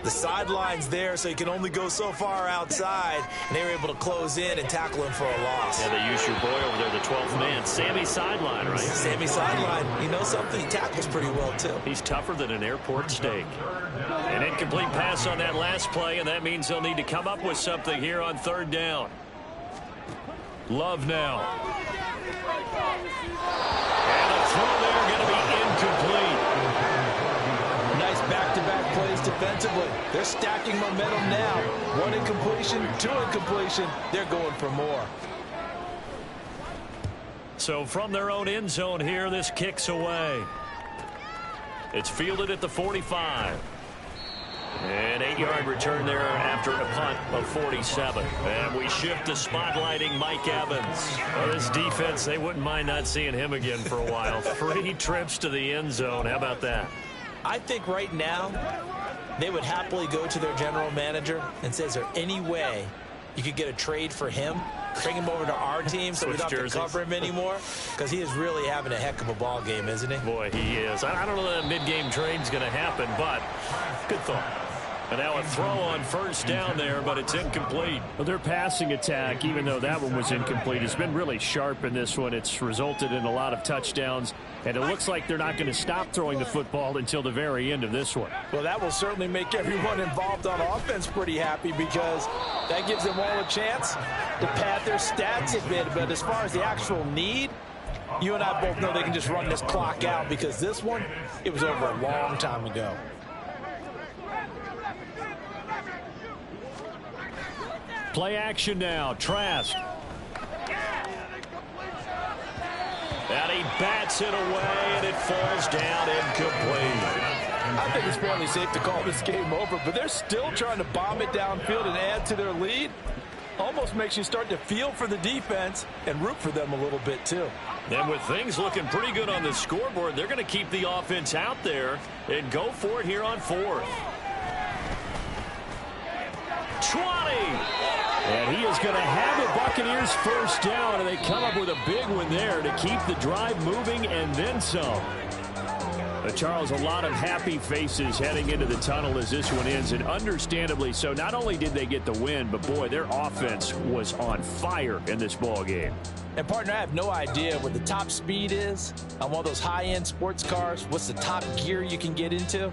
[SPEAKER 4] The sideline's there, so you can only go so far outside, and they were able to close in and tackle him for a loss.
[SPEAKER 6] Yeah, they used your boy over there, the 12th man. Sammy Sideline, right?
[SPEAKER 4] Sammy Sideline. You know something? He tackles pretty well, too.
[SPEAKER 6] He's tougher than an airport steak. An incomplete pass on that last play, and that means they'll need to come up with something here on 3rd down. Love now. And the throw there going to be incomplete.
[SPEAKER 9] Nice back-to-back plays defensively. They're stacking momentum now. 1 incompletion, 2 incompletion. They're going for more.
[SPEAKER 6] So from their own end zone here, this kicks away. It's fielded at the 45. An 8-yard return there after a punt of 47. And we shift to spotlighting Mike Evans. Well, this defense, they wouldn't mind not seeing him again for a while. 3 trips to the end zone. How about that?
[SPEAKER 4] I think right now they would happily go to their general manager and say, is there any way you could get a trade for him? Bring him over to our team so we don't have to cover him anymore? Because he is really having a heck of a ball game, isn't he?
[SPEAKER 6] Boy, he is. I don't know that mid-game trade's going to happen, but good thought. And now a throw on 1st down there, but it's incomplete.
[SPEAKER 2] Well, their passing attack, even though that one was incomplete, has been really sharp in this one. It's resulted in a lot of touchdowns, and it looks like they're not going to stop throwing the football until the very end of this one.
[SPEAKER 9] Well, that will certainly make everyone involved on offense pretty happy because that gives them all a chance to pad their stats a bit. But as far as the actual need, you and I both know they can just run this clock out because this one, it was over a long time ago.
[SPEAKER 2] Play action now. Trask.
[SPEAKER 6] And he bats it away, and it falls down incomplete.
[SPEAKER 9] I think it's fairly safe to call this game over, but they're still trying to bomb it downfield and add to their lead. Almost makes you start to feel for the defense and root for them a little bit, too.
[SPEAKER 6] And with things looking pretty good on the scoreboard, they're going to keep the offense out there and go for it here on 4th. 20.
[SPEAKER 2] And he is going to have the Buccaneers 1st down, and they come up with a big one there to keep the drive moving and then some. Charles, a lot of happy faces heading into the tunnel as this one ends, and understandably so. Not only did they get the win, but boy, their offense was on fire in this ball game.
[SPEAKER 9] And partner, I have no idea what the top speed is on one of those high-end sports cars. What's the top gear you can get into?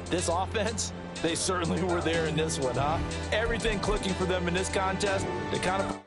[SPEAKER 9] This offense, they certainly were there in this one, huh? Everything clicking for them in this contest. They kind of